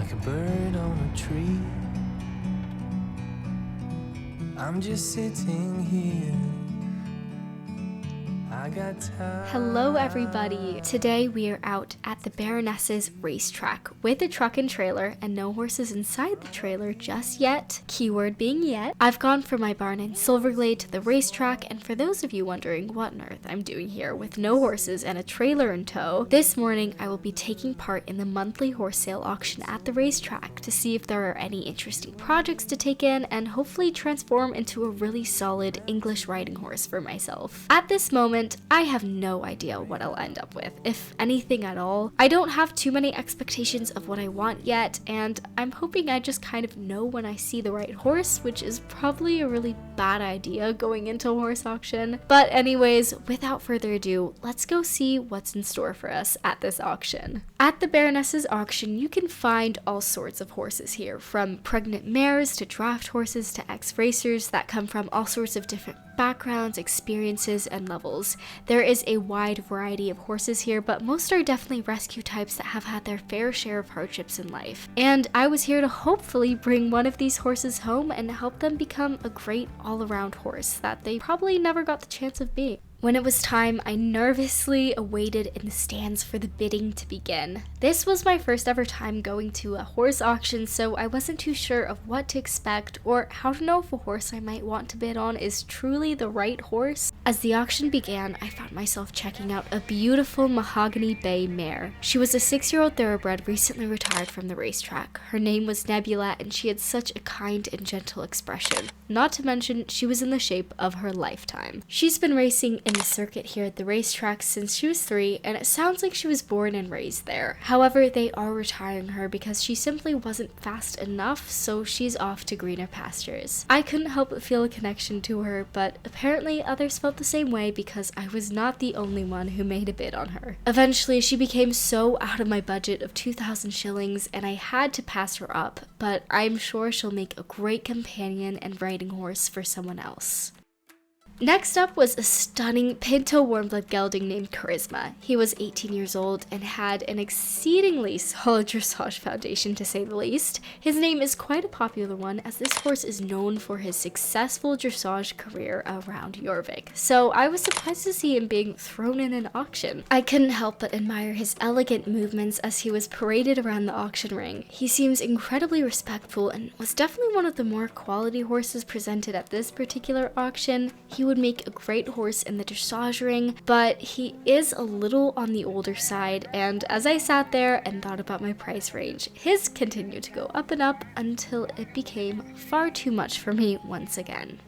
like a bird on a tree. I'm just sitting here. I got time. Hello everybody! Today we are out at the Baroness's Racetrack with a truck and trailer and no horses inside the trailer just yet. Keyword being yet. I've gone from my barn in Silverglade to the racetrack, and for those of you wondering what on earth I'm doing here with no horses and a trailer in tow, this morning I will be taking part in the monthly horse sale auction at the racetrack to see if there are any interesting projects to take in and hopefully transform into a really solid English riding horse for myself. At this moment, I have no idea what I'll end up with, if anything at all. I don't have too many expectations of what I want yet, and I'm hoping I just kind of know when I see the right horse, which is probably a really bad idea going into a horse auction. But anyways, without further ado, let's go see what's in store for us at this auction. At the Baroness's auction, you can find all sorts of horses here, from pregnant mares to draft horses to ex-racers that come from all sorts of different backgrounds, experiences, and levels. There is a wide variety of horses here, but most are definitely rescue types that have had their fair share of hardships in life. And I was here to hopefully bring one of these horses home and help them become a great all-around horse that they probably never got the chance of being. When it was time, I nervously awaited in the stands for the bidding to begin. This was my first ever time going to a horse auction, so I wasn't too sure of what to expect or how to know if a horse I might want to bid on is truly the right horse. As the auction began, I found myself checking out a beautiful mahogany bay mare. She was a 6-year-old thoroughbred recently retired from the racetrack. Her name was Nebula, and she had such a kind and gentle expression. Not to mention, she was in the shape of her lifetime. She's been racing in the circuit here at the racetrack since she was 3, and it sounds like she was born and raised there. However, they are retiring her because she simply wasn't fast enough, so she's off to greener pastures. I couldn't help but feel a connection to her, but apparently others felt the same way because I was not the only one who made a bid on her. Eventually, she became so out of my budget of 2,000 shillings, and I had to pass her up, but I'm sure she'll make a great companion and riding horse for someone else. Next up was a stunning Pinto warmblood gelding named Charisma. He was 18 years old and had an exceedingly solid dressage foundation, to say the least. His name is quite a popular one, as this horse is known for his successful dressage career around Jorvik, so I was surprised to see him being thrown in an auction. I couldn't help but admire his elegant movements as he was paraded around the auction ring. He seems incredibly respectful and was definitely one of the more quality horses presented at this particular auction. He would make a great horse in the dressage ring, but he is a little on the older side, and as I sat there and thought about my price range, his continued to go up and up until it became far too much for me once again.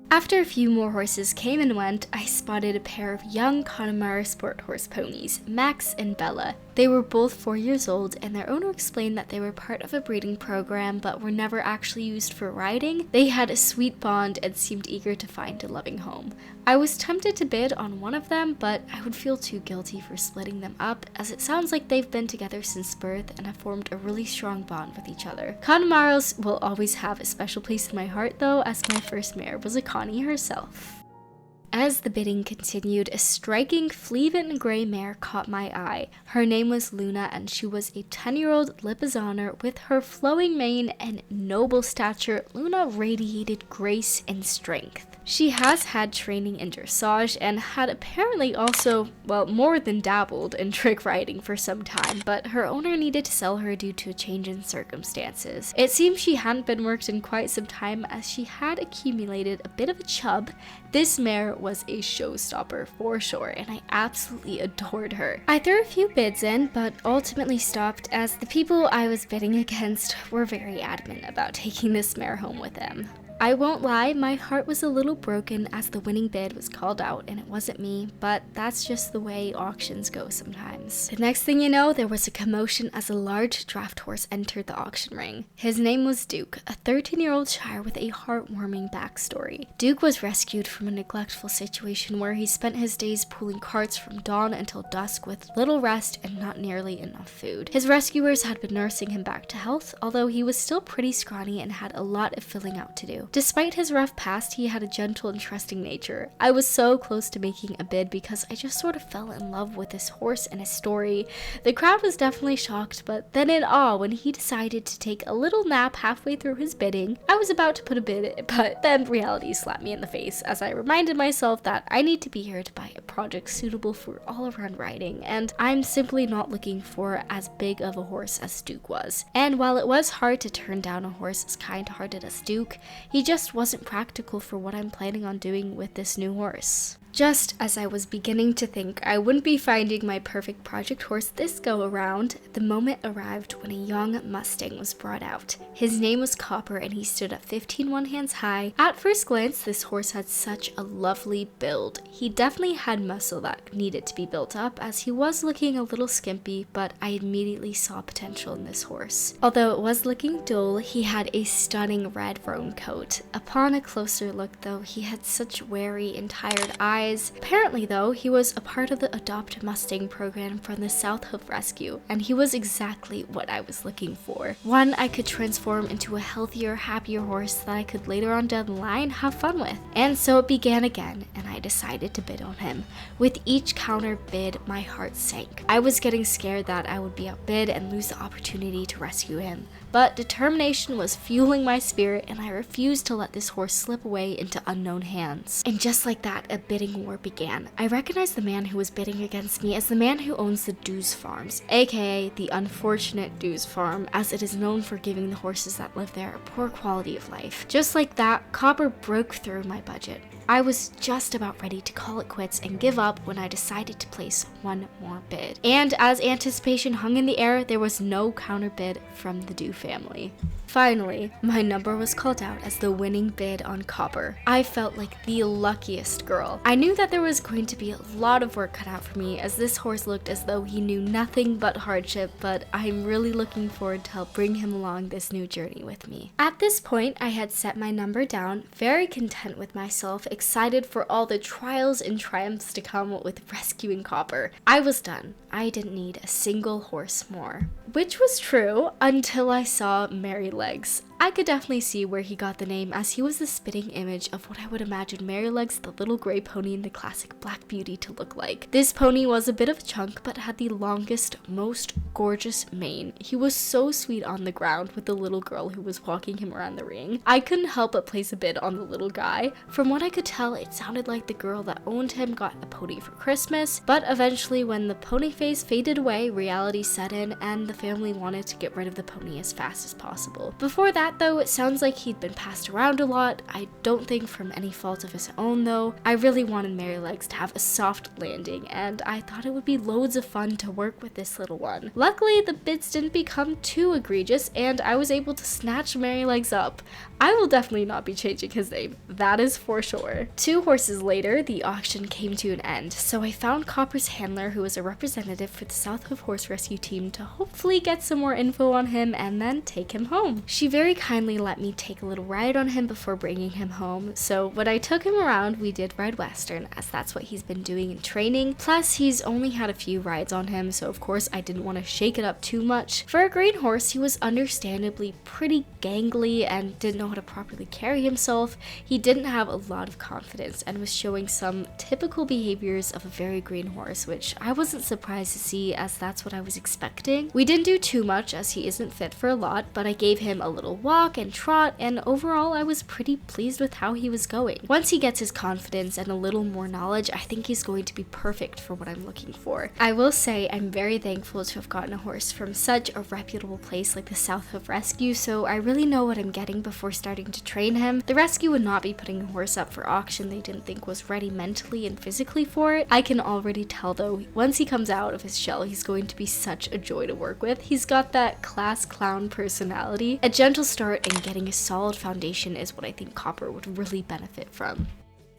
After a few more horses came and went, I spotted a pair of young Connemara sport horse ponies, Max and Bella. They were both 4 years old, and their owner explained that they were part of a breeding program but were never actually used for riding. They had a sweet bond and seemed eager to find a loving home. I was tempted to bid on one of them, but I would feel too guilty for splitting them up, as it sounds like they've been together since birth and have formed a really strong bond with each other. Connemaras will always have a special place in my heart though, as my first mare was a Connie herself. As the bidding continued, a striking Fleven gray mare caught my eye. Her name was Luna, and she was a 10-year-old Lipizzaner. With her flowing mane and noble stature, Luna radiated grace and strength. She has had training in dressage and had apparently also, well, more than dabbled in trick riding for some time, but her owner needed to sell her due to a change in circumstances. It seems she hadn't been worked in quite some time, as she had accumulated a bit of a chub. This mare was a showstopper for sure, and I absolutely adored her. I threw a few bids in, but ultimately stopped as the people I was bidding against were very adamant about taking this mare home with them. I won't lie, my heart was a little broken as the winning bid was called out and it wasn't me, but that's just the way auctions go sometimes. The next thing you know, there was a commotion as a large draft horse entered the auction ring. His name was Duke, a 13-year-old Shire with a heartwarming backstory. Duke was rescued from a neglectful situation where he spent his days pulling carts from dawn until dusk with little rest and not nearly enough food. His rescuers had been nursing him back to health, although he was still pretty scrawny and had a lot of filling out to do. rescue. Despite his rough past, he had a gentle and trusting nature. I was so close to making a bid because I just sort of fell in love with this horse and his story. The crowd was definitely shocked, but then in awe when he decided to take a little nap halfway through his bidding. I was about to put a bid, but then reality slapped me in the face as I reminded myself that I need to be here to buy a project suitable for all-around riding, and I'm simply not looking for as big of a horse as Duke was. And while it was hard to turn down a horse as kind-hearted as Duke, he just wasn't practical for what I'm planning on doing with this new horse. Just as I was beginning to think I wouldn't be finding my perfect project horse this go around, the moment arrived when a young Mustang was brought out. His name was Copper and he stood at 15 one-hands high. At first glance, this horse had such a lovely build. He definitely had muscle that needed to be built up as he was looking a little skimpy, but I immediately saw potential in this horse. Although it was looking dull, he had a stunning red roan coat. Upon a closer look though, he had such wary and tired eyes. Apparently though, he was a part of the Adopt Mustang program from the South Hoof Rescue, and he was exactly what I was looking for. One I could transform into a healthier, happier horse that I could later on down the line have fun with. And so it began again, and I decided to bid on him. With each counter bid, my heart sank. I was getting scared that I would be outbid and lose the opportunity to rescue him. But determination was fueling my spirit, and I refused to let this horse slip away into unknown hands. And just like that, a bidding war began. I recognized the man who was bidding against me as the man who owns the Dews Farms, aka the unfortunate Dews Farm, as it is known for giving the horses that live there a poor quality of life. Just like that, Copper broke through my budget. I was just about ready to call it quits and give up when I decided to place one more bid. And as anticipation hung in the air, there was no counter bid from the Dew family. Finally, my number was called out as the winning bid on Copper. I felt like the luckiest girl. I knew that there was going to be a lot of work cut out for me as this horse looked as though he knew nothing but hardship, but I'm really looking forward to help bring him along this new journey with me. At this point, I had set my number down, very content with myself, excited for all the trials and triumphs to come with rescuing Copper. I was done. I didn't need a single horse more. Which was true until I saw Merrylegs. I could definitely see where he got the name, as he was the spitting image of what I would imagine Merrylegs, the little gray pony in the classic Black Beauty, to look like. This pony was a bit of a chunk, but had the longest, most gorgeous mane. He was so sweet on the ground with the little girl who was walking him around the ring. I couldn't help but place a bid on the little guy. From what I could tell, it sounded like the girl that owned him got a pony for Christmas, but eventually when the pony phase faded away, reality set in, and the family wanted to get rid of the pony as fast as possible. Before that though, it sounds like he'd been passed around a lot. I don't think from any fault of his own though. I really wanted Merrylegs to have a soft landing, and I thought it would be loads of fun to work with this little one. Luckily, the bids didn't become too egregious, and I was able to snatch Merrylegs up. I will definitely not be changing his name, that is for sure. 2 horses later, the auction came to an end, so I found Copper's handler, who was a representative for the South Hoof Horse Rescue team, to hopefully get some more info on him and then take him home. She very kindly let me take a little ride on him before bringing him home, so when I took him around, we did ride Western, as that's what he's been doing in training. Plus, he's only had a few rides on him, so of course I didn't want to shake it up too much. For a green horse, he was understandably pretty gangly and didn't know how to properly carry himself. He didn't have a lot of confidence and was showing some typical behaviors of a very green horse, which I wasn't surprised to see, as that's what I was expecting. We didn't do too much as he isn't fit for a lot, but I gave him a little walk and trot, and overall I was pretty pleased with how he was going. Once he gets his confidence and a little more knowledge, I think he's going to be perfect for what I'm looking for. I will say I'm very thankful to have gotten a horse from such a reputable place like the South Hoof Rescue, so I really know what I'm getting before starting to train him. The rescue would not be putting a horse up for auction they didn't think was ready mentally and physically for it. I can already tell though, once he comes out of his shell, he's going to be such a joy to work with. He's got that class clown personality. A gentle start and getting a solid foundation is what I think Copper would really benefit from.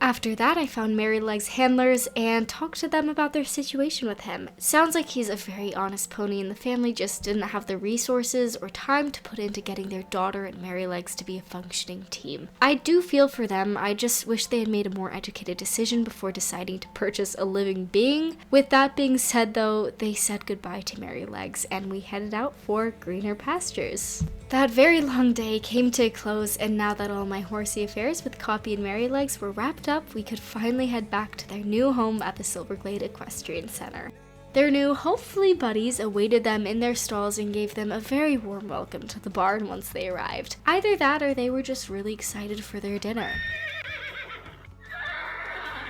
After that, I found Merrylegs' handlers and talked to them about their situation with him. Sounds like he's a very honest pony, and the family just didn't have the resources or time to put into getting their daughter and Merrylegs to be a functioning team. I do feel for them. I just wish they had made a more educated decision before deciding to purchase a living being. With that being said though, they said goodbye to Merrylegs and we headed out for greener pastures. That very long day came to a close, and now that all my horsey affairs with Copy and Merrylegs were wrapped up, we could finally head back to their new home at the Silverglade Equestrian Center. Their new, hopefully, buddies awaited them in their stalls and gave them a very warm welcome to the barn once they arrived. Either that or they were just really excited for their dinner.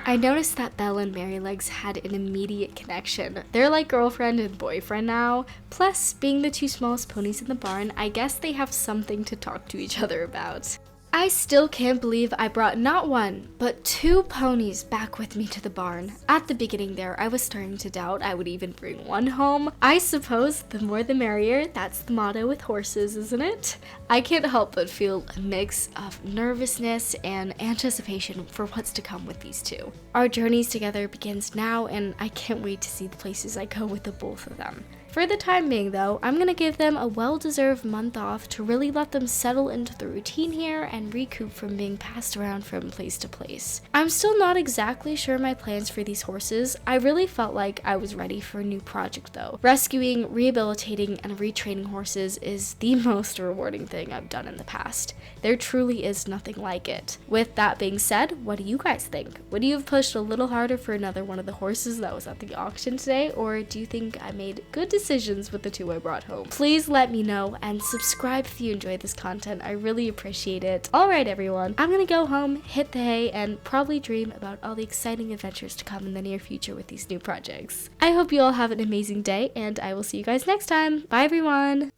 I noticed that Belle and Merrylegs had an immediate connection. They're like girlfriend and boyfriend now. Plus, being the two smallest ponies in the barn, I guess they have something to talk to each other about. I still can't believe I brought not one, but 2 ponies back with me to the barn. At the beginning there, I was starting to doubt I would even bring one home. I suppose the more the merrier, that's the motto with horses, isn't it? I can't help but feel a mix of nervousness and anticipation for what's to come with these 2. Our journeys together begins now, and I can't wait to see the places I go with the both of them. For the time being though, I'm gonna give them a well-deserved month off to really let them settle into the routine here and recoup from being passed around from place to place. I'm still not exactly sure my plans for these horses. I really felt like I was ready for a new project though. Rescuing, rehabilitating, and retraining horses is the most rewarding thing I've done in the past. There truly is nothing like it. With that being said, what do you guys think? Would you have pushed a little harder for another one of the horses that was at the auction today, or do you think I made good decisions with the 2 I brought home? Please let me know and subscribe if you enjoyed this content. I really appreciate it. Alright everyone, I'm gonna go home, hit the hay, and probably dream about all the exciting adventures to come in the near future with these new projects. I hope you all have an amazing day, and I will see you guys next time. Bye everyone!